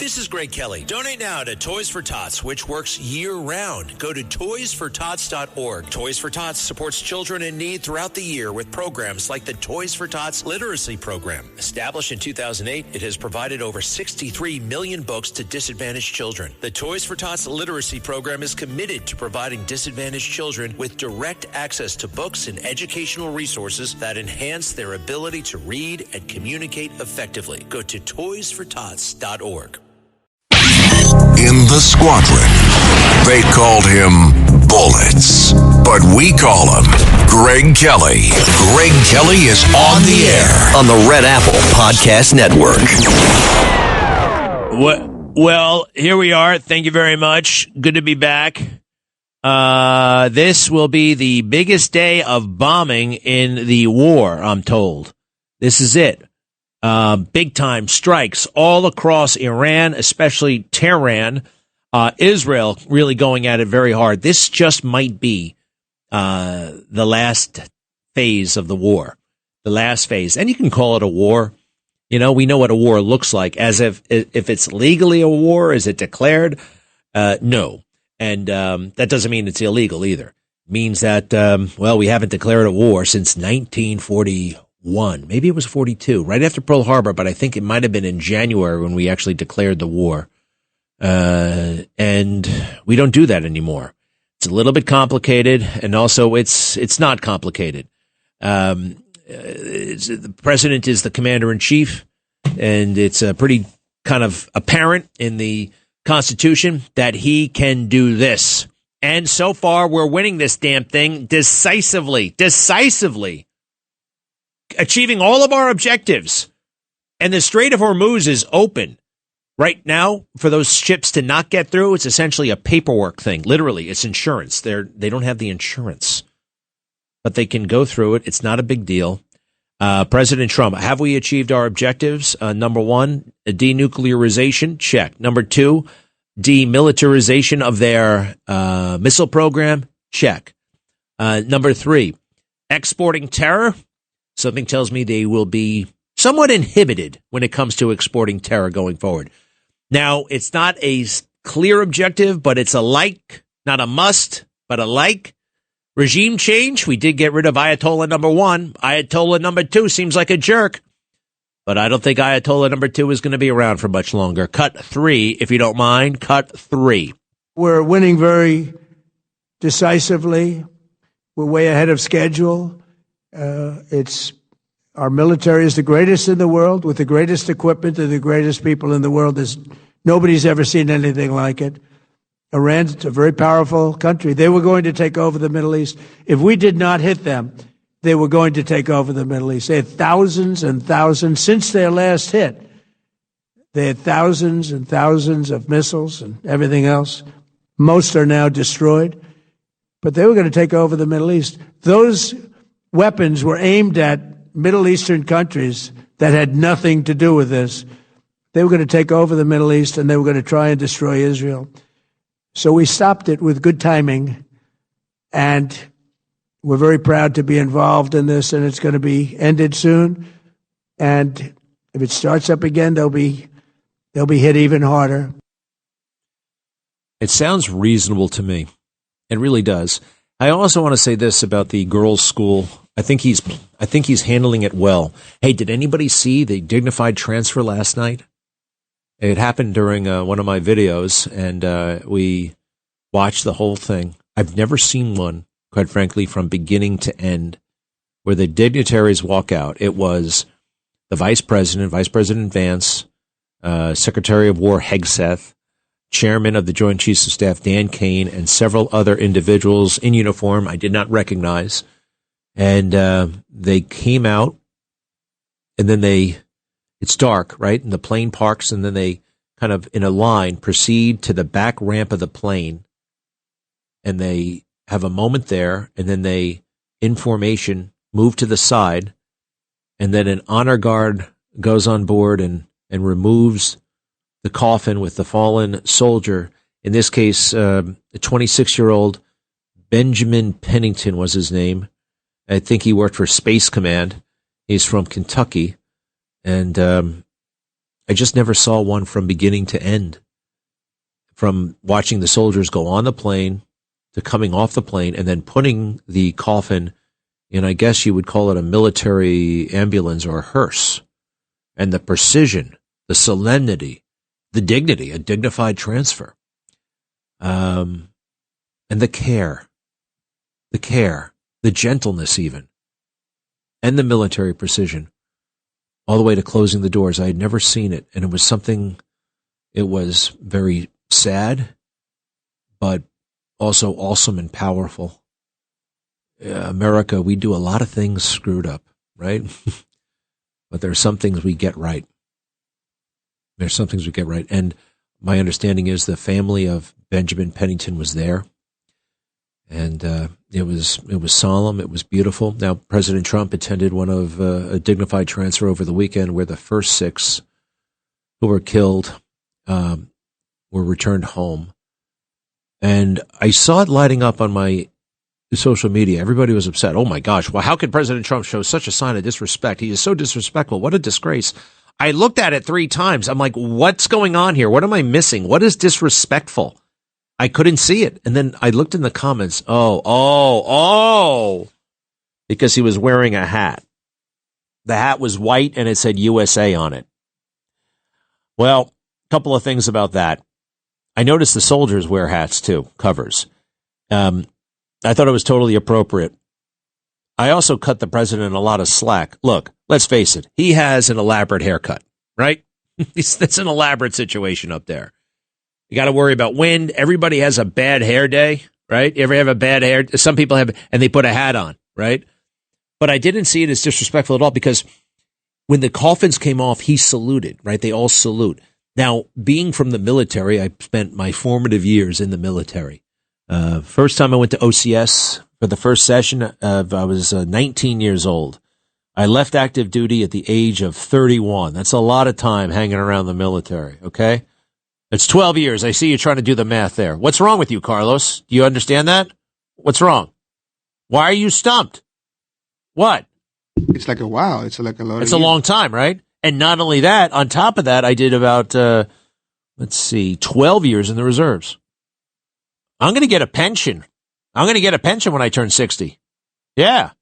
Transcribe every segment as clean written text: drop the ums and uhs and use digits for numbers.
this is Greg Kelly. Donate now to Toys for Tots, which works year-round. Go to toysfortots.org. Toys for Tots supports children in need throughout the year with programs like the Toys for Tots Literacy Program. Established in 2008, it has provided over 63 million books to disadvantaged children. The Toys for Tots Literacy Program is committed to providing disadvantaged children with direct access to books and educational resources that enhance their ability to read and communicate effectively. Go to toysfortots.org. In the squadron, they called him Bullets, but we call him Greg Kelly. Greg Kelly is on the air on the Red Apple Podcast Network. Well, here we are. Thank you very much. Good to be back. This will be the biggest day of bombing in the war, I'm told. This is it. Big time strikes all across Iran, especially Tehran. Israel really going at it very hard. This just might be the last phase of the war, the last phase. And you can call it a war. You know, we know what a war looks like. As if it's legally a war, is it declared? No. And that doesn't mean it's illegal either. It means that, we haven't declared a war since 1941. Maybe it was 42, right after Pearl Harbor, but I think it might have been in January when we actually declared the war. And we don't do that anymore. It's a little bit complicated, and also it's not complicated. The president is the commander-in-chief, and it's pretty kind of apparent in the Constitution that he can do this. And so far, we're winning this damn thing decisively, achieving all of our objectives. And the Strait of Hormuz is open right now for those ships to not get through. It's essentially a paperwork thing. Literally, it's insurance. They don't have the insurance, but they can go through it. It's not a big deal. President Trump, have we achieved our objectives? Number one, denuclearization, check. Number two, demilitarization of their missile program, check. Number three, exporting terror. Something tells me they will be somewhat inhibited when it comes to exporting terror going forward. Now, it's not a clear objective, but it's a like, not a must, but a like. Regime change, we did get rid of Ayatollah number one. Ayatollah number two seems like a jerk, but I don't think Ayatollah number two is going to be around for much longer. Cut three, if you don't mind. Cut three. We're winning very decisively. We're way ahead of schedule. Our military is the greatest in the world, with the greatest equipment and the greatest people in the world. Nobody's ever seen anything like it. Iran's a very powerful country. They were going to take over the Middle East. If we did not hit them, they were going to take over the Middle East. They had thousands and thousands since their last hit. They had thousands and thousands of missiles and everything else. Most are now destroyed. But they were going to take over the Middle East. Those weapons were aimed at Middle Eastern countries that had nothing to do with this. They were going to take over the Middle East, and they were going to try and destroy Israel. So we stopped it with good timing, and we're very proud to be involved in this, and it's going to be ended soon. And if it starts up again, they'll be hit even harder. It sounds reasonable to me. It really does. I also want to say this about the girls' school. I think he's handling it well. Hey, did anybody see the dignified transfer last night? It happened during one of my videos, and we watched the whole thing. I've never seen one, quite frankly, from beginning to end, where the dignitaries walk out. It was the Vice President Vance, Secretary of War Hegseth, Chairman of the Joint Chiefs of Staff Dan Kane, and several other individuals in uniform I did not recognize. And they came out, and then it's dark, right? And the plane parks, and then they kind of, in a line, proceed to the back ramp of the plane, and they have a moment there, and then they, in formation, move to the side, and then an honor guard goes on board and removes the coffin with the fallen soldier. In this case, a 26-year-old Benjamin Pennington was his name. I think he worked for Space Command. He's from Kentucky. And I just never saw one from beginning to end. From watching the soldiers go on the plane to coming off the plane and then putting the coffin in, I guess you would call it a military ambulance or a hearse. And the precision, the solemnity, the dignity, a dignified transfer. And the care, the gentleness even, and the military precision, all the way to closing the doors. I had never seen it, and it was very sad, but also awesome and powerful. America, we do a lot of things screwed up, right? But there are some things we get right. And my understanding is the family of Benjamin Pennington was there. And it was solemn. It was beautiful. Now, President Trump attended one of a dignified transfer over the weekend where the first 6 who were killed were returned home. And I saw it lighting up on my social media. Everybody was upset. Oh, my gosh. Well, how could President Trump show such a sign of disrespect? He is so disrespectful. What a disgrace. I looked at it 3 times. I'm like, what's going on here? What am I missing? What is disrespectful? I couldn't see it. And then I looked in the comments. Oh, because he was wearing a hat. The hat was white and it said USA on it. Well, a couple of things about that. I noticed the soldiers wear hats too, covers. I thought it was totally appropriate. I also cut the president a lot of slack. Look, let's face it. He has an elaborate haircut, right? That's an elaborate situation up there. You got to worry about wind. Everybody has a bad hair day, right? You ever have a bad hair? Some people have, and they put a hat on, right? But I didn't see it as disrespectful at all because when the coffins came off, he saluted, right? They all salute. Now, being from the military, I spent my formative years in the military. First time I went to OCS for the first session, I was 19 years old. I left active duty at the age of 31. That's a lot of time hanging around the military, okay? It's 12 years. I see you trying to do the math there. What's wrong with you, Carlos? Do you understand that? What's wrong? Why are you stumped? What? It's like a wow. It's like a lot. It's a long time, right? And not only that, on top of that, I did about, 12 years in the reserves. I'm going to get a pension. I'm going to get a pension when I turn 60. Yeah.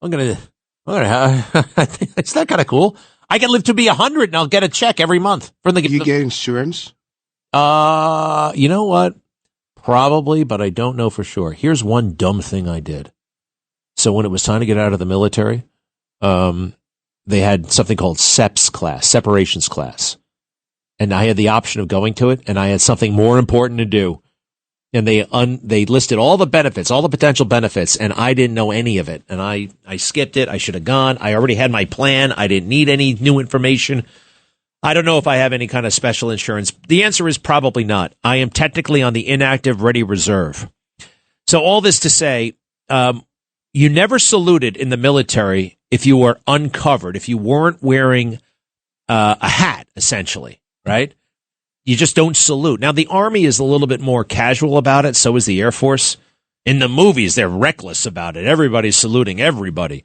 I'm going to it's that kind of cool. I can live to be 100 and I'll get a check every month from the. You get insurance? You know what? Probably, but I don't know for sure. Here's one dumb thing I did. So when it was time to get out of the military, they had something called SEPS class, separations class. And I had the option of going to it, and I had something more important to do. And they listed all the benefits, all the potential benefits, and I didn't know any of it. And I skipped it. I should have gone. I already had my plan. I didn't need any new information. I don't know if I have any kind of special insurance. The answer is probably not. I am technically on the inactive ready reserve. So all this to say, you never saluted in the military if you were uncovered, if you weren't wearing a hat, essentially, right? You just don't salute. Now, the Army is a little bit more casual about it. So is the Air Force. In the movies, they're reckless about it. Everybody's saluting everybody.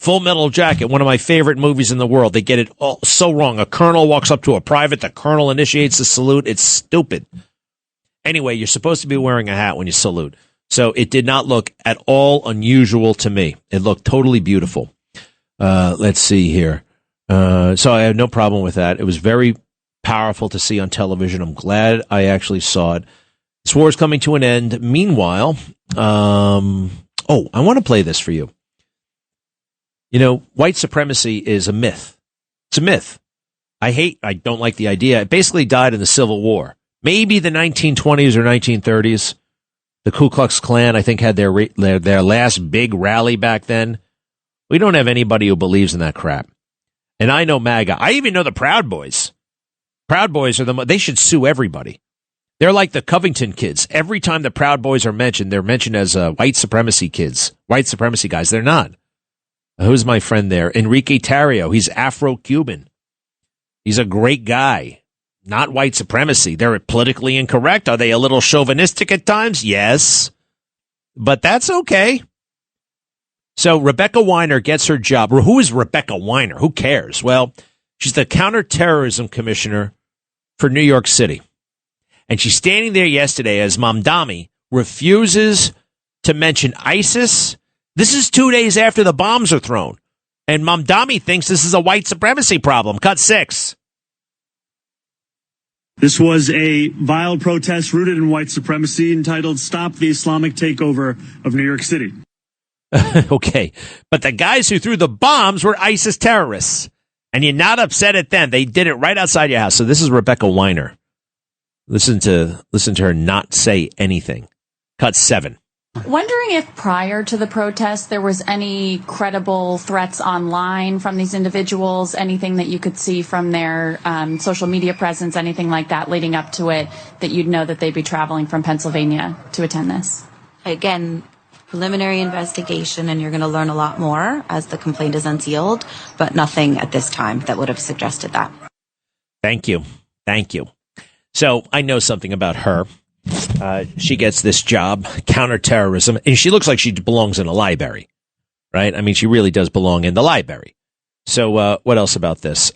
Full Metal Jacket, one of my favorite movies in the world. They get it all so wrong. A colonel walks up to a private. The colonel initiates the salute. It's stupid. Anyway, you're supposed to be wearing a hat when you salute. So it did not look at all unusual to me. It looked totally beautiful. Let's see here. So I had no problem with that. It was very powerful to see on television. I'm glad I actually saw it. This war is coming to an end. Meanwhile, I want to play this for you. You know, white supremacy is a myth. It's a myth. I don't like the idea. It basically died in the Civil War. Maybe the 1920s or 1930s. The Ku Klux Klan, I think, had their last big rally back then. We don't have anybody who believes in that crap. And I know MAGA. I even know the Proud Boys. Proud Boys are they should sue everybody. They're like the Covington kids. Every time the Proud Boys are mentioned, they're mentioned as white supremacy kids, white supremacy guys. They're not. Who's my friend there? Enrique Tarrio. He's Afro-Cuban. He's a great guy. Not white supremacy. They're politically incorrect. Are they a little chauvinistic at times? Yes. But that's okay. So Rebecca Weiner gets her job. Who is Rebecca Weiner? Who cares? Well, She's the counterterrorism commissioner for New York City. And she's standing there yesterday as Mamdani refuses to mention ISIS. This is 2 days after the bombs are thrown. And Mamdani thinks this is a white supremacy problem. Cut 6. This was a vile protest rooted in white supremacy entitled Stop the Islamic Takeover of New York City. Okay, but the guys who threw the bombs were ISIS terrorists. And you're not upset at them. They did it right outside your house. So this is Rebecca Weiner. Listen to her not say anything. Cut 7. Wondering if prior to the protest there was any credible threats online from these individuals, anything that you could see from their social media presence, anything like that leading up to it, that you'd know that they'd be traveling from Pennsylvania to attend this? Again, preliminary investigation, and you're going to learn a lot more as the complaint is unsealed, but nothing at this time that would have suggested that. Thank you. So I know something about her. She gets this job, counterterrorism, and she looks like she belongs in a library, right? I mean, she really does belong in the library. So what else about this?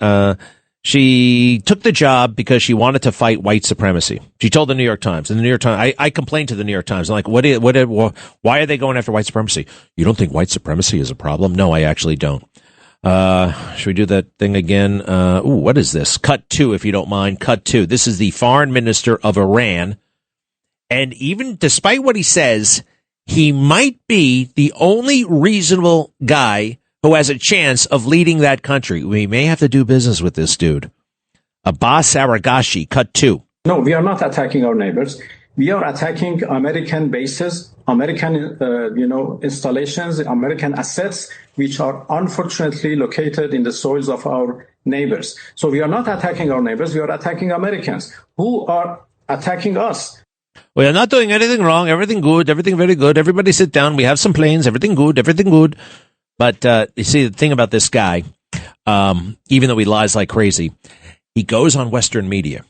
She took the job because she wanted to fight white supremacy. She told the New York Times. And the New York Times, I complained to the New York Times. I'm like, why are they going after white supremacy? You don't think white supremacy is a problem? No, I actually don't. Should we do that thing again? What is this? Cut 2, if you don't mind. Cut 2. This is the foreign minister of Iran. And even despite what he says, he might be the only reasonable guy who has a chance of leading that country. We may have to do business with this dude. Abbas Aragashi, cut 2. No, we are not attacking our neighbors. We are attacking American bases, American, installations, American assets, which are unfortunately located in the soils of our neighbors. So we are not attacking our neighbors. We are attacking Americans who are attacking us. We are not doing anything wrong. Everything good. Everything very good. Everybody sit down. We have some planes. Everything good. Everything good. But you see, the thing about this guy, even though he lies like crazy, he goes on Western media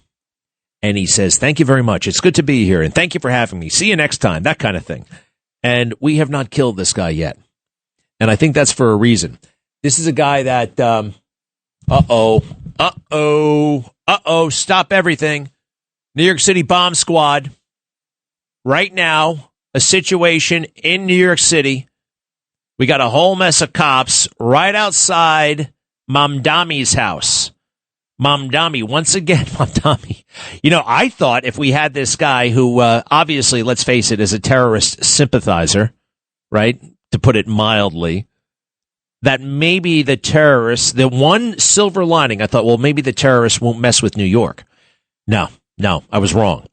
and he says, thank you very much. It's good to be here. And thank you for having me. See you next time. That kind of thing. And we have not killed this guy yet. And I think that's for a reason. This is a guy that, stop everything. New York City bomb squad. Right now, a situation in New York City. We got a whole mess of cops right outside Mamdani's house. Mamdani, once again, Mamdani. You know, I thought if we had this guy who, obviously, let's face it, is a terrorist sympathizer, right, to put it mildly, that maybe the terrorists, the one silver lining, I thought, well, maybe the terrorists won't mess with New York. No, I was wrong.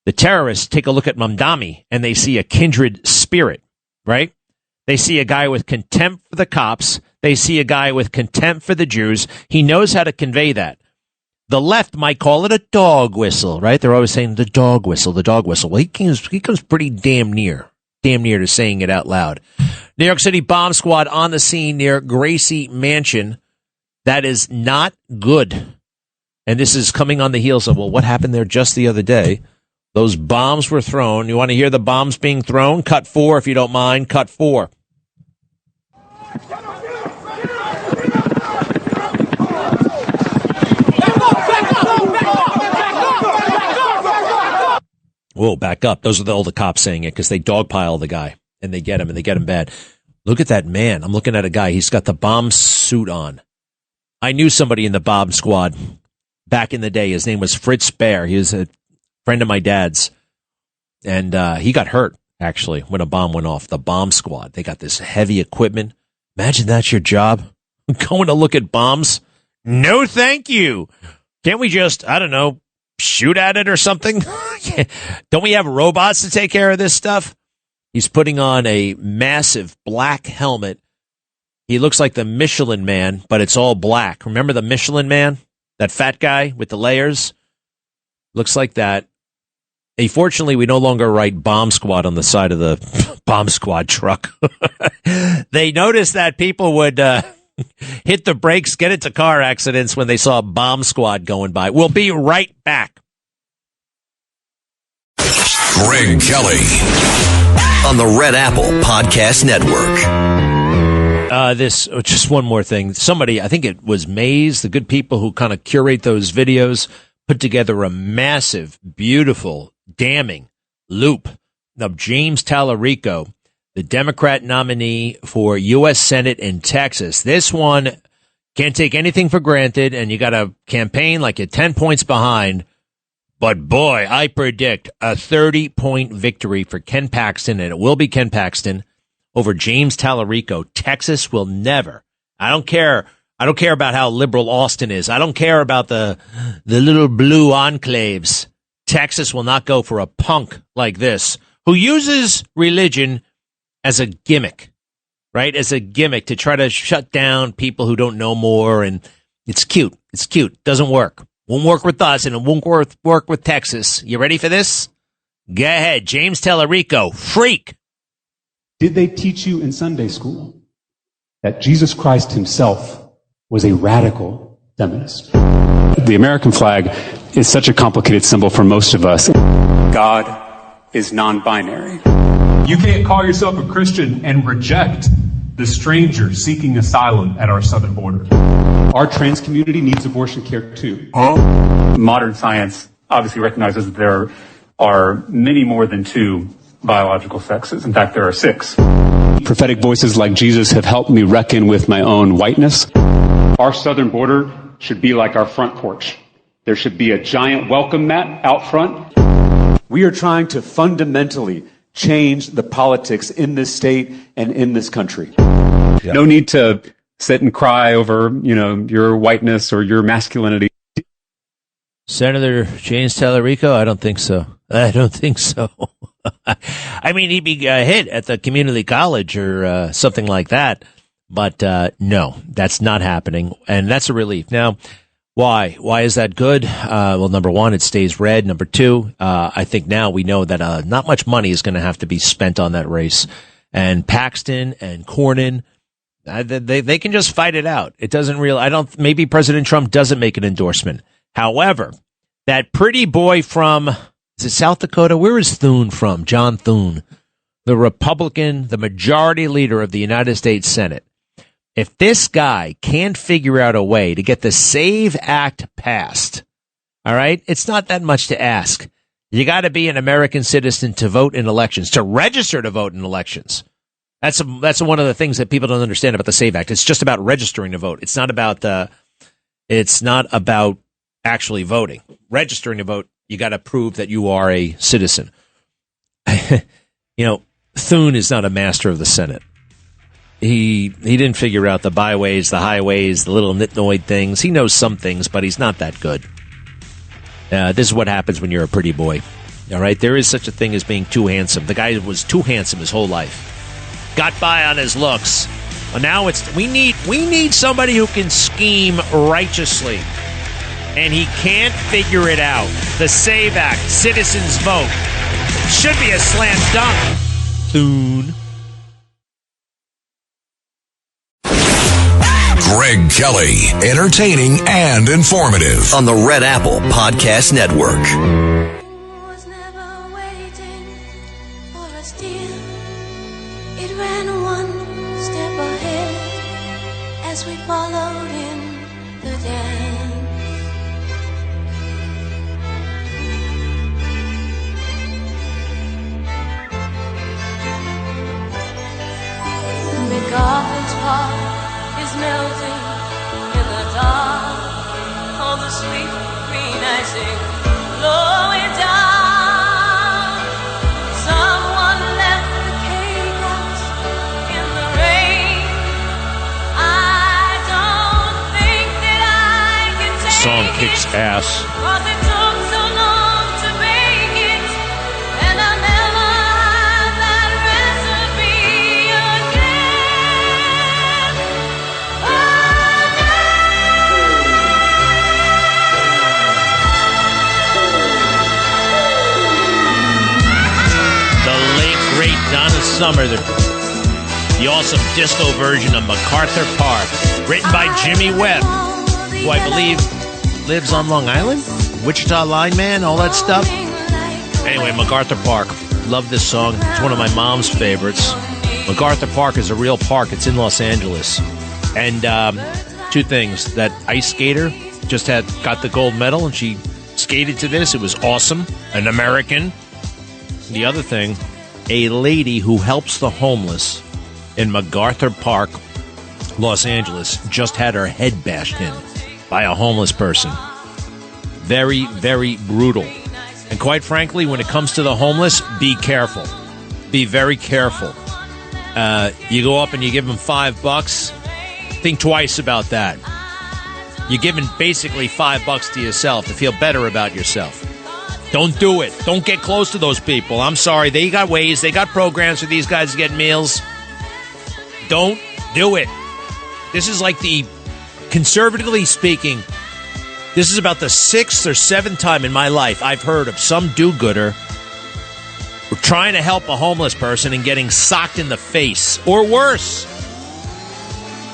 The terrorists take a look at Mamdani and they see a kindred spirit, right? They see a guy with contempt for the cops. They see a guy with contempt for the Jews. He knows how to convey that. The left might call it a dog whistle, right? They're always saying the dog whistle, the dog whistle. Well, he comes pretty damn near to saying it out loud. New York City bomb squad on the scene near Gracie Mansion. That is not good. And this is coming on the heels of, well, what happened there just the other day? Those bombs were thrown. You want to hear the bombs being thrown? Cut 4, if you don't mind. Cut 4. Whoa, back up. Those are all the cops saying it because they dogpile the guy and they get him bad. Look at that man. I'm looking at a guy. He's got the bomb suit on. I knew somebody in the bomb squad back in the day. His name was Fritz Baer. He was a friend of my dad's. And he got hurt, actually, when a bomb went off. The bomb squad. They got this heavy equipment. Imagine that's your job. Going to look at bombs? No, thank you. Can't we just, I don't know, shoot at it or something? Don't we have robots to take care of this stuff? He's putting on a massive black helmet. He looks like the Michelin Man, but it's all black. Remember the Michelin Man? That fat guy with the layers? Looks like that. Fortunately, we no longer write bomb squad on the side of the bomb squad truck. They noticed that people would hit the brakes, get into car accidents when they saw a bomb squad going by. We'll be right back. Greg Kelly on the Red Apple Podcast Network. Just one more thing. Somebody, I think it was Maze, the good people who kind of curate those videos, put together a massive, beautiful, damning loop of James Tallarico, the Democrat nominee for U.S. Senate in Texas. This one can't take anything for granted, and you got to campaign like you're 10 points behind. But boy, I predict a 30-point victory for Ken Paxton, and it will be Ken Paxton over James Tallarico. Texas will never. I don't care about how liberal Austin is. I don't care about the little blue enclaves. Texas will not go for a punk like this who uses religion as a gimmick, right? As a gimmick to try to shut down people who don't know more. And it's cute. It's cute. Doesn't work. Won't work with us, and it won't work with Texas. You ready for this? Go ahead. James Tallarico, freak. Did they teach you in Sunday school that Jesus Christ himself was a radical feminist? The American flag is such a complicated symbol for most of us. God is non-binary. You can't call yourself a Christian and reject the stranger seeking asylum at our southern border. Our trans community needs abortion care too. Modern science obviously recognizes that there are many more than two biological sexes. In fact, there are 6. Prophetic voices like Jesus have helped me reckon with my own whiteness. Our southern border should be like our front porch. There should be a giant welcome mat out front. We are trying to fundamentally change the politics in this state and in this country. Yeah. No need to sit and cry over, your whiteness or your masculinity. Senator James Tallarico? I don't think so. I mean, he'd be hit at the community college or something like that. But no, that's not happening. And that's a relief. Now, why? Why is that good? Well, number one, it stays red. Number two, I think now we know that not much money is going to have to be spent on that race. And Paxton and Cornyn, they can just fight it out. It doesn't maybe President Trump doesn't make an endorsement. However, that pretty boy from, is it South Dakota? Where is Thune from? John Thune, the Republican, the majority leader of the United States Senate. If this guy can't figure out a way to get the SAVE Act passed, all right, it's not that much to ask. You got to be an American citizen to vote in elections, to register to vote in elections. That's one of the things that people don't understand about the SAVE Act. It's just about registering to vote. It's not about actually voting. Registering to vote, you got to prove that you are a citizen. Thune is not a master of the Senate. He didn't figure out the byways, the highways, the little nitnoid things. He knows some things, but he's not that good. This is what happens when you're a pretty boy. All right, there is such a thing as being too handsome. The guy was too handsome his whole life. Got by on his looks. Well, now we need somebody who can scheme righteously, and he can't figure it out. The SAVE Act, citizens vote, should be a slam dunk. Thune. Greg Kelly, entertaining and informative on the Red Apple Podcast Network. Was never waiting for us, dear. It ran one step ahead as we followed in the dance. McGarvin's Park is melting in the dark, all the sweet green icing blowing down. Someone left the cake out in the rain. I don't think that I can take Song kicks ass. 'cause it took so long to make it, and I never had that recipe again. Great Donna Summer, the awesome disco version of MacArthur Park, written by Jimmy Webb, who I believe lives on Long Island, Wichita Lineman, all that stuff. Anyway, MacArthur Park, love this song. It's one of my mom's favorites. MacArthur Park is a real park. It's in Los Angeles. And two things. That ice skater just got the gold medal, and she skated to this. It was awesome. An American. The other thing, a lady who helps the homeless in MacArthur Park, Los Angeles, just had her head bashed in by a homeless person. Very, very brutal. And quite frankly, when it comes to the homeless, be careful. Be very careful. You go up and you give them $5. Think twice about that. You're giving basically $5 to yourself to feel better about yourself. Don't do it. Don't get close to those people. I'm sorry. They got ways. They got programs for these guys to get meals. Don't do it. This is like conservatively speaking, this is about the 6th or 7th time in my life I've heard of some do-gooder trying to help a homeless person and getting socked in the face. Or worse.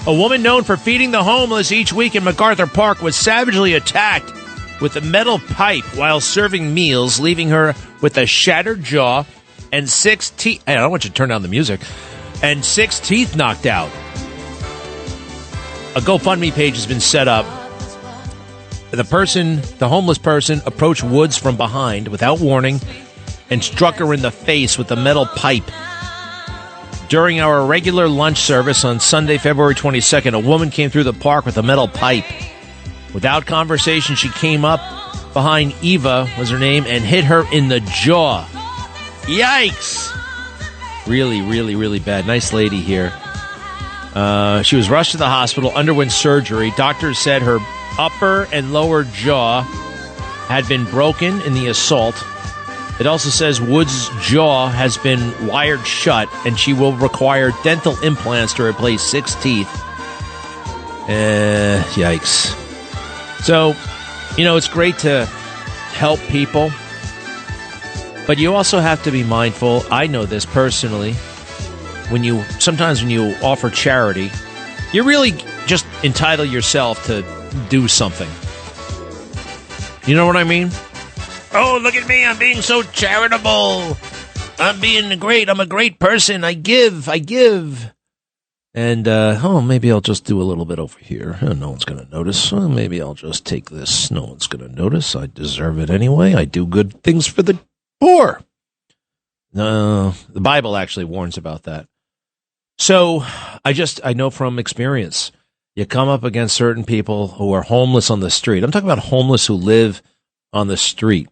A woman known for feeding the homeless each week in MacArthur Park was savagely attacked with a metal pipe while serving meals, leaving her with a shattered jaw and 6 teeth. I don't want you to turn down the music. And 6 teeth knocked out. A GoFundMe page has been set up. The homeless person, approached Woods from behind without warning and struck her in the face with a metal pipe. During our regular lunch service on Sunday, February 22nd, a woman came through the park with a metal pipe. Without conversation, she came up behind Eva, was her name, and hit her in the jaw. Yikes! Really, really, really bad. Nice lady here. She was rushed to the hospital, underwent surgery. Doctors said her upper and lower jaw had been broken in the assault. It also says Wood's jaw has been wired shut, and she will require dental implants to replace 6 teeth. Yikes. So, it's great to help people, but you also have to be mindful. I know this personally. Sometimes when you offer charity, you really just entitle yourself to do something. You know what I mean? Oh, look at me. I'm being so charitable. I'm being great. I'm a great person. I give. And, maybe I'll just do a little bit over here. No one's going to notice. Maybe I'll just take this. No one's going to notice. I deserve it anyway. I do good things for the poor. No, the Bible actually warns about that. So I know from experience, you come up against certain people who are homeless on the street. I'm talking about homeless who live on the street.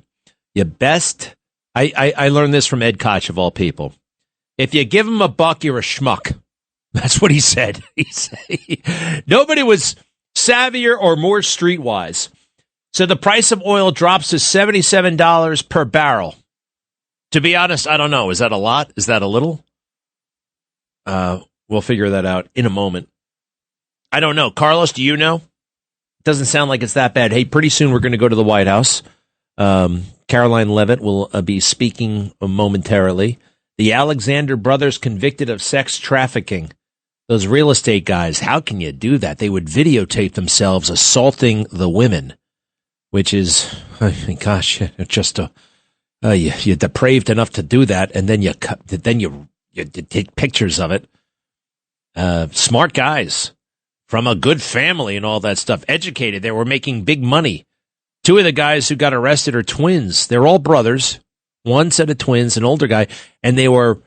I learned this from Ed Koch, of all people. If you give him $1, you're a schmuck. That's what he said. Nobody was savvier or more streetwise. So the price of oil drops to $77 per barrel. To be honest, I don't know. Is that a lot? Is that a little? We'll figure that out in a moment. I don't know. Carlos, do you know? It doesn't sound like it's that bad. Hey, pretty soon we're going to go to the White House. Caroline Leavitt will be speaking momentarily. The Alexander brothers convicted of sex trafficking. Those real estate guys, how can you do that? They would videotape themselves assaulting the women, which is, gosh, just you're depraved enough to do that, and then you take pictures of it. Smart guys from a good family and all that stuff, educated. They were making big money. 2 of the guys who got arrested are twins. They're all brothers. One set of twins, an older guy, and they were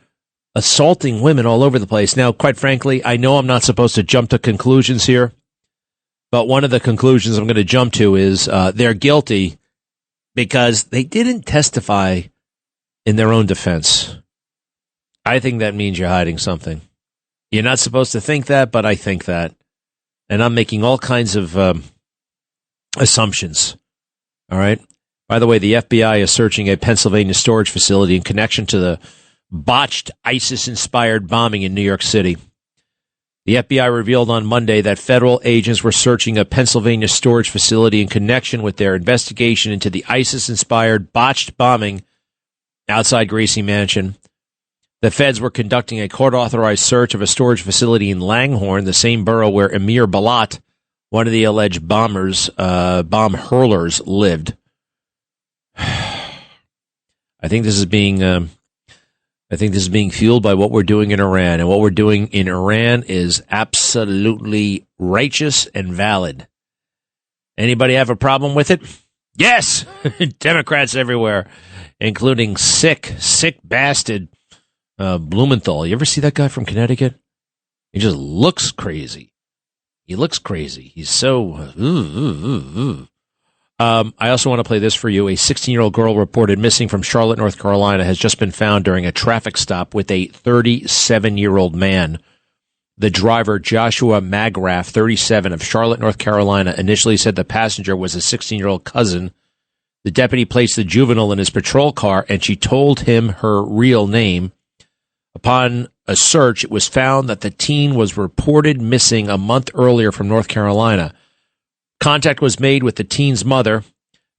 assaulting women all over the place. Now, quite frankly, I know I'm not supposed to jump to conclusions here, but one of the conclusions I'm going to jump to is they're guilty because they didn't testify in their own defense. I think that means you're hiding something. You're not supposed to think that, but I think that. And I'm making all kinds of assumptions. All right? By the way, the FBI is searching a Pennsylvania storage facility in connection to the botched ISIS-inspired bombing in New York City. The FBI revealed on Monday that federal agents were searching a Pennsylvania storage facility in connection with their investigation into the ISIS-inspired botched bombing outside Gracie Mansion. The feds were conducting a court-authorized search of a storage facility in Langhorne, the same borough where Amir Balat, one of the alleged bomb hurlers, lived. I think this is being I think this is being fueled by what we're doing in Iran. And what we're doing in Iran is absolutely righteous and valid. Anybody have a problem with it? Yes! Democrats everywhere, including sick bastard Blumenthal. You ever see that guy from Connecticut? He just looks crazy. He's so... I also want to play this for you. A 16-year-old girl reported missing from Charlotte, North Carolina has just been found during a traffic stop with a 37-year-old man. The driver, Joshua Magrath, 37, of Charlotte, North Carolina, initially said the passenger was a 16-year-old cousin. The deputy placed the juvenile in his patrol car, and she told him her real name. Upon a search, it was found that the teen was reported missing a month earlier from North Carolina. Contact was made with the teen's mother.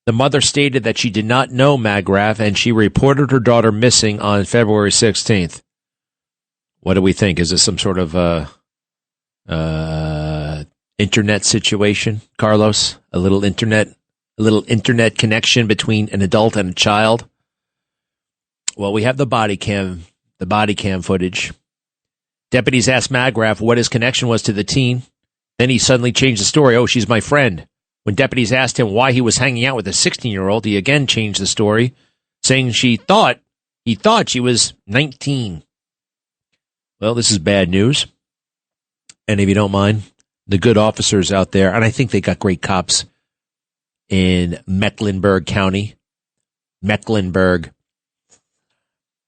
The mother stated that she did not know Magrath, and she reported her daughter missing on February 16th. What do we think? Is this some sort of internet situation, Carlos? A little internet connection between an adult and a child? Well, we have the body cam footage. Deputies asked Magrath what his connection was to the teen. Then he suddenly changed the story. Oh, she's my friend. When deputies asked him why he was hanging out with a 16-year-old, he again changed the story, saying he thought she was 19. Well, this is bad news. And if you don't mind, the good officers out there, and I think they got great cops in Mecklenburg County. Mecklenburg.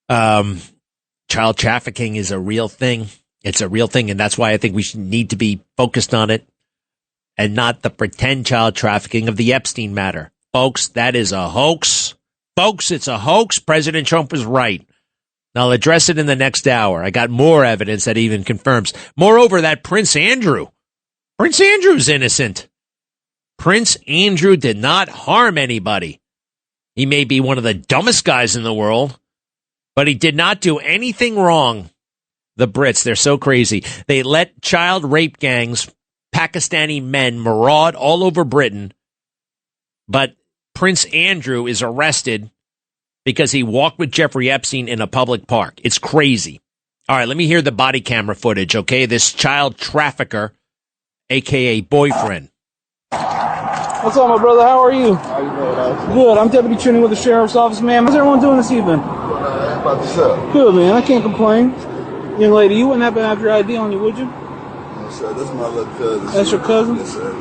Child trafficking is a real thing. It's a real thing, and that's why I think we need to be focused on it and not the pretend child trafficking of the Epstein matter. Folks, that is a hoax. Folks, it's a hoax. President Trump was right. I'll address it in the next hour. I got more evidence that even confirms. Moreover, that Prince Andrew's innocent. Prince Andrew did not harm anybody. He may be one of the dumbest guys in the world, but he did not do anything wrong. The Brits, they're so crazy. They let child rape gangs, Pakistani men, maraud all over Britain. But Prince Andrew is arrested because he walked with Jeffrey Epstein in a public park. It's crazy. All right, let me hear the body camera footage, okay? This child trafficker, a.k.a. boyfriend. What's up, my brother? How are you? How you doing? Good. I'm Deputy Trini with the Sheriff's Office, man. How's everyone doing this evening? About yourself? Good, man. I can't complain. Young lady, you wouldn't happen to have your ID on you, would you? No, sir. That's my little cousin. That's your cousin? Yes, sir.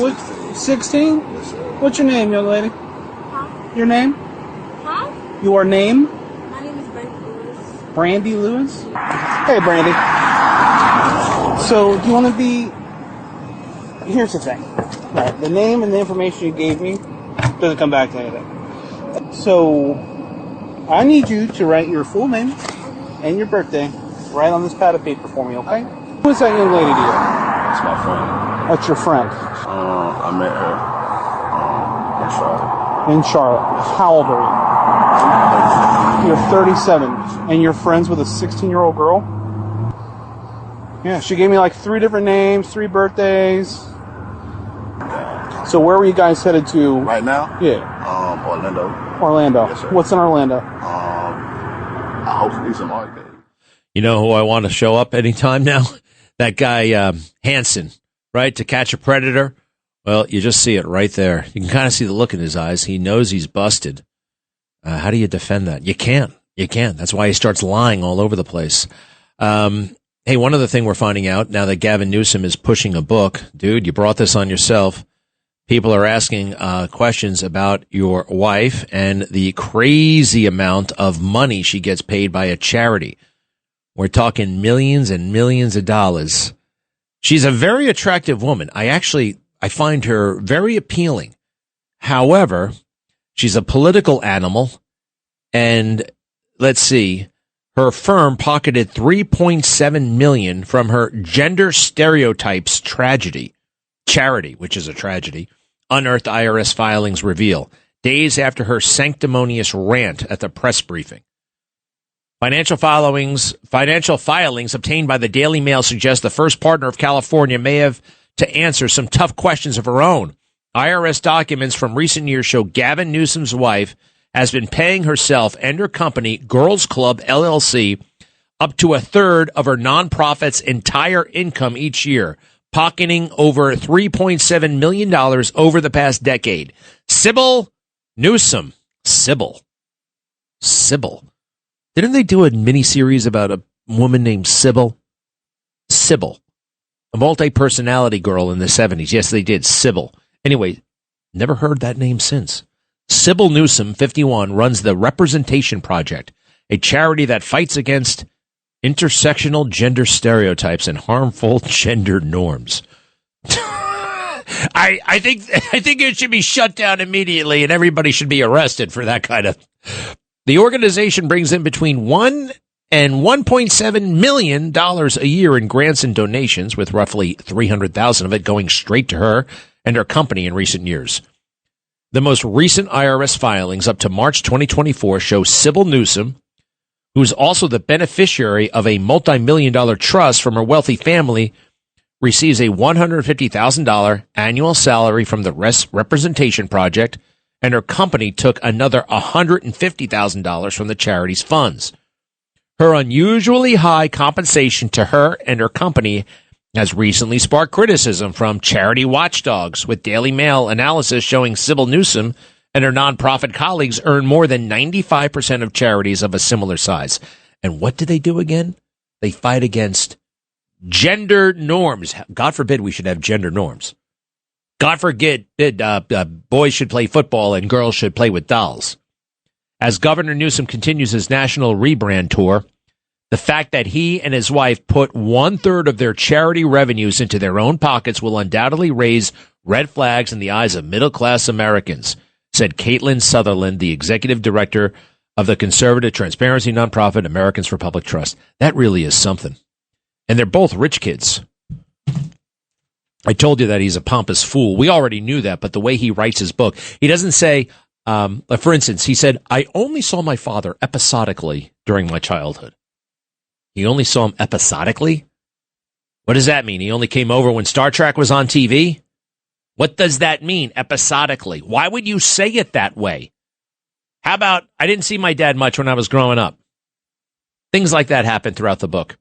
What? 16? Yes, sir. What's your name, young lady? Huh? Your name? Huh? Your name? My name is Brandy Lewis. Brandy Lewis? Hey, Brandy. So, do you want to be... Here's the thing. Right, the name and the information you gave me doesn't come back to anything. So, I need you to write your full name and your birthday right on this pad of paper for me, okay? Who is that young lady to you? That's my friend. That's your friend. I met her in Charlotte. In Charlotte. How old are you? You're 37. And you're friends with a 16-year-old girl? Yeah, she gave me like 3 different names, 3 birthdays. So where were you guys headed to? Right now? Yeah. Orlando. Orlando. Yes, sir. What's in Orlando? I hope to do some arcade. You know who I want to show up anytime now? That guy, Hansen, right? To Catch a Predator. Well, you just see it right there. You can kind of see the look in his eyes. He knows he's busted. How do you defend that? You can't. That's why he starts lying all over the place. Hey, one other thing we're finding out now that Gavin Newsom is pushing a book. Dude, you brought this on yourself. People are asking questions about your wife and the crazy amount of money she gets paid by a charity. We're talking millions and millions of dollars. She's a very attractive woman. I find her very appealing. However, she's a political animal. And let's see, her firm pocketed $3.7 million from her gender stereotypes charity, which is a tragedy. Unearthed IRS filings reveal, days after her sanctimonious rant at the press briefing. Financial filings obtained by the Daily Mail suggest the first partner of California may have to answer some tough questions of her own. IRS documents from recent years show Gavin Newsom's wife has been paying herself and her company, Girls Club LLC, up to a third of her nonprofit's entire income each year, pocketing over $3.7 million over the past decade. Sybil Newsom. Sybil. Didn't they do a miniseries about a woman named Sybil? Sybil. A multi-personality girl in the 70s. Yes, they did. Sybil. Anyway, never heard that name since. Sybil Newsom, 51, runs the Representation Project, a charity that fights against intersectional gender stereotypes and harmful gender norms. I think it should be shut down immediately, and everybody should be arrested for that kind of. The organization brings in between $1 and $1.7 million a year in grants and donations, with roughly $300,000 of it going straight to her and her company in recent years. The most recent IRS filings up to March 2024 show Sybil Newsom, who's also the beneficiary of a multi-million-dollar trust from her wealthy family, receives a $150,000 annual salary from the Representation Project, and her company took another $150,000 from the charity's funds. Her unusually high compensation to her and her company has recently sparked criticism from charity watchdogs, with Daily Mail analysis showing Sybil Newsom and her nonprofit colleagues earn more than 95% of charities of a similar size. And what do they do again? They fight against gender norms. God forbid we should have gender norms. God forbid boys should play football and girls should play with dolls. As Governor Newsom continues his national rebrand tour, the fact that he and his wife put 1/3 of their charity revenues into their own pockets will undoubtedly raise red flags in the eyes of middle-class Americans, said Caitlin Sutherland, the executive director of the conservative transparency nonprofit Americans for Public Trust. That really is something. And they're both rich kids. I told you that he's a pompous fool. We already knew that, but the way he writes his book, he doesn't say, for instance, he said, I only saw my father episodically during my childhood. You only saw him episodically? What does that mean? He only came over when Star Trek was on TV? What does that mean, episodically? Why would you say it that way? How about, I didn't see my dad much when I was growing up? Things like that happen throughout the book.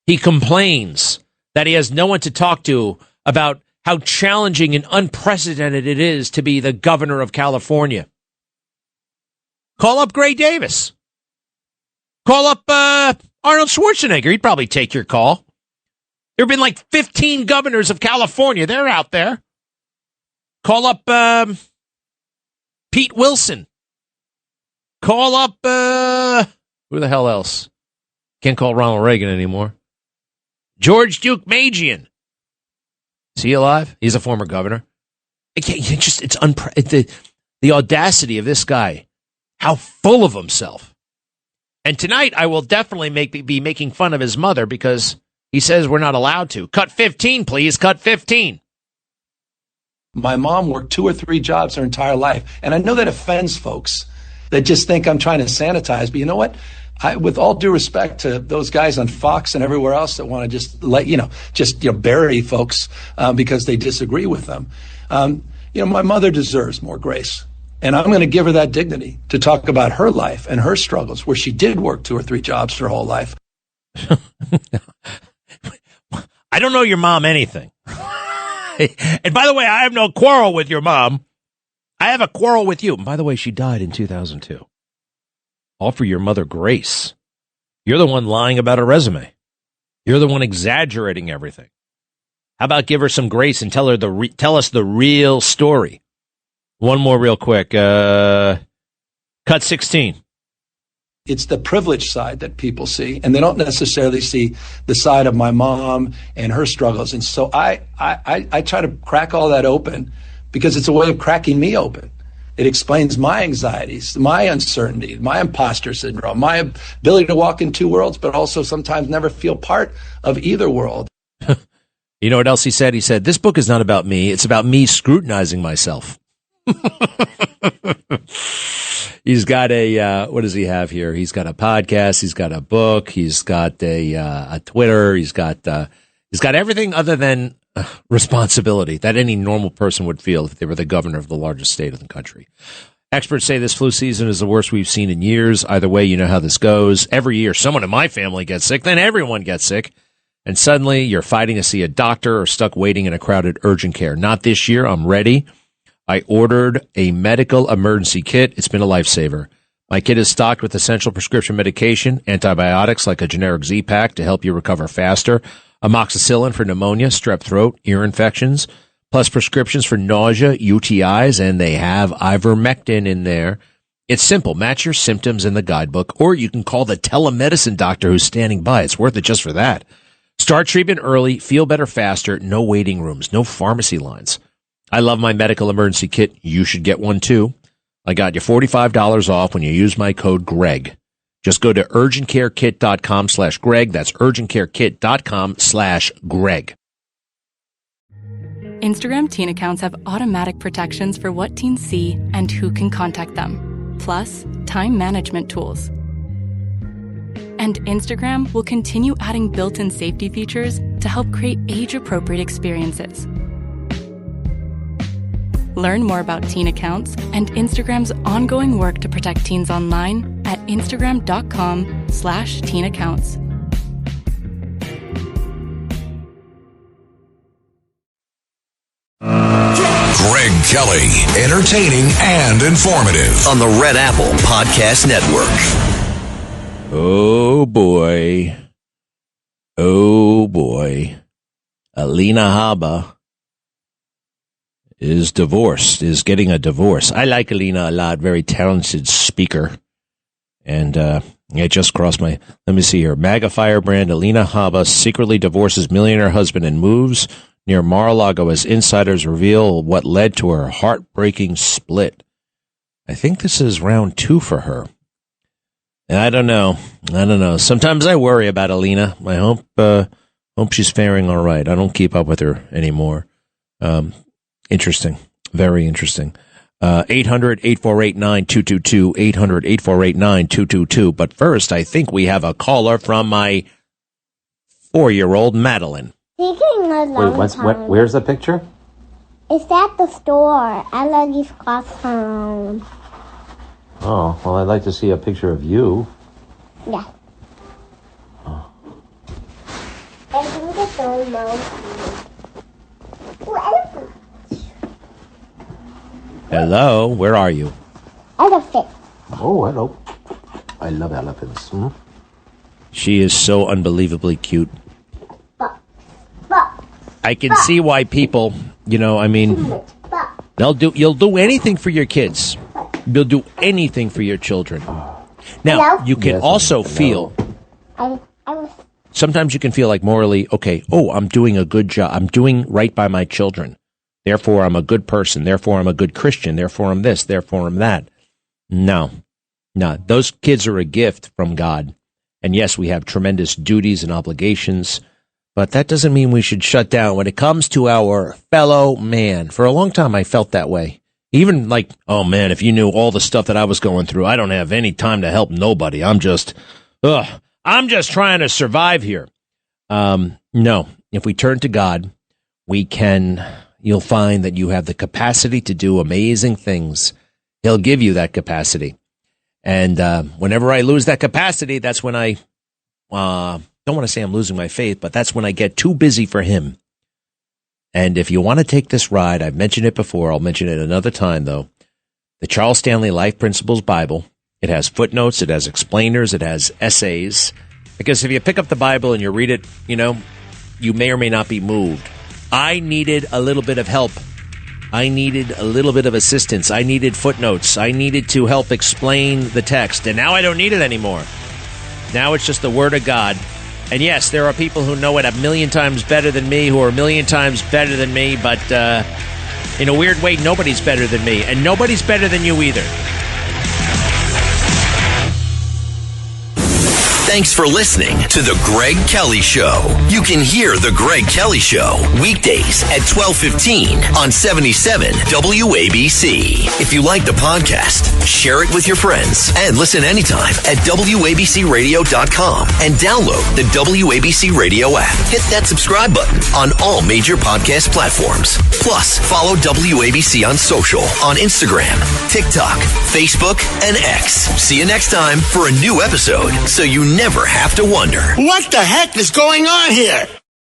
He complains that he has no one to talk to about how challenging and unprecedented it is to be the governor of California. Call up Gray Davis. Call up Arnold Schwarzenegger. He'd probably take your call. There have been like 15 governors of California. They're out there. Call up Pete Wilson. Call up who the hell else? Can't call Ronald Reagan anymore. George Duke Magian. Is he alive? He's a former governor. The audacity of this guy. How full of himself. And tonight I will definitely be making fun of his mother because he says we're not allowed to. Cut 15, please. Cut 15. My mom worked 2 or 3 jobs her entire life. And I know that offends folks that just think I'm trying to sanitize. But you know what? With all due respect to those guys on Fox and everywhere else that want to just bury folks because they disagree with them. My mother deserves more grace. And I'm going to give her that dignity to talk about her life and her struggles, where she did work 2 or 3 jobs her whole life. I don't know your mom anything. And by the way, I have no quarrel with your mom. I have a quarrel with you. And by the way, she died in 2002. Offer your mother grace. You're the one lying about her resume. You're the one exaggerating everything. How about give her some grace and tell us the real story? One more real quick. Cut 16. It's the privileged side that people see, and they don't necessarily see the side of my mom and her struggles. And so I try to crack all that open because it's a way of cracking me open. It explains my anxieties, my uncertainty, my imposter syndrome, my ability to walk in 2 worlds, but also sometimes never feel part of either world. You know what else he said? He said, this book is not about me. It's about me scrutinizing myself. He's got what does he have here? He's got a podcast. He's got a book. He's got a Twitter. He's got everything other than responsibility that any normal person would feel if they were the governor of the largest state of the country. Experts say this flu season is the worst we've seen in years. Either way, you know how this goes. Every year, someone in my family gets sick, then everyone gets sick. And suddenly, you're fighting to see a doctor or stuck waiting in a crowded urgent care. Not this year. I'm ready. I ordered a medical emergency kit. It's been a lifesaver. My kit is stocked with essential prescription medication, antibiotics like a generic Z-Pak to help you recover faster, amoxicillin for pneumonia, strep throat, ear infections, plus prescriptions for nausea, UTIs, and they have ivermectin in there. It's simple. Match your symptoms in the guidebook, or you can call the telemedicine doctor who's standing by. It's worth it just for that. Start treatment early, feel better faster, no waiting rooms, no pharmacy lines. I love my medical emergency kit. You should get one too. I got you $45 off when you use my code GREG. Just go to urgentcarekit.com/Greg. That's urgentcarekit.com/Greg. Instagram teen accounts have automatic protections for what teens see and who can contact them, plus time management tools. And Instagram will continue adding built-in safety features to help create age-appropriate experiences. Learn more about teen accounts and Instagram's ongoing work to protect teens online at instagram.com/teen accounts. Greg Kelly, entertaining and informative on the Red Apple Podcast Network. Oh boy. Oh boy. Alina Habba is divorced, is getting a divorce. I like Alina a lot, very talented speaker. And it just crossed my, let me see here. MAGA firebrand Alina Habba secretly divorces millionaire husband and moves near Mar-a-Lago as insiders reveal what led to her heartbreaking split. I think this is round 2 for her. And I don't know. Sometimes I worry about Alina. I hope she's faring all right. I don't keep up with her anymore. Interesting. Very interesting. 800-848-9222, 800-848-9222. But first, I think we have a caller from my 4-year-old Madeline. Where's the picture? It's at the store. I love these costumes. Oh, well, I'd like to see a picture of you. Yeah. Oh. I think it's so monkey. Hello, where are you? Elephant. Oh, hello. I love elephants. She is so unbelievably cute. I can see why people, you'll do anything for your kids. You'll do anything for your children. Now, you can also feel, sometimes you can feel like morally, okay, I'm doing a good job. I'm doing right by my children. Therefore, I'm a good person. Therefore, I'm a good Christian. Therefore, I'm this. Therefore, I'm that. No. Those kids are a gift from God. And yes, we have tremendous duties and obligations, but that doesn't mean we should shut down when it comes to our fellow man. For a long time, I felt that way. Even like, oh man, if you knew all the stuff that I was going through, I don't have any time to help nobody. I'm just trying to survive here. No, if we turn to God, you'll find that you have the capacity to do amazing things. He'll give you that capacity. And whenever I lose that capacity, that's when I don't want to say I'm losing my faith, but that's when I get too busy for him. And if you want to take this ride, I've mentioned it before, I'll mention it another time, though. The Charles Stanley Life Principles Bible, it has footnotes, it has explainers, it has essays. Because if you pick up the Bible and you read it, you may or may not be moved. I needed a little bit of help. I needed a little bit of assistance. I needed footnotes. I needed to help explain the text. And now I don't need it anymore. Now it's just the Word of God. And yes, there are people who know it 1,000,000 times better than me, who are 1,000,000 times better than me, but in a weird way, nobody's better than me. And nobody's better than you either. Thanks for listening to The Greg Kelly Show. You can hear The Greg Kelly Show weekdays at 12:15 on 77 WABC. If you like the podcast, share it with your friends and listen anytime at WABCRadio.com and download the WABC Radio app. Hit that subscribe button on all major podcast platforms. Plus, follow WABC on social on Instagram, TikTok, Facebook, and X. See you next time for a new episode so you never have to wonder. What the heck is going on here?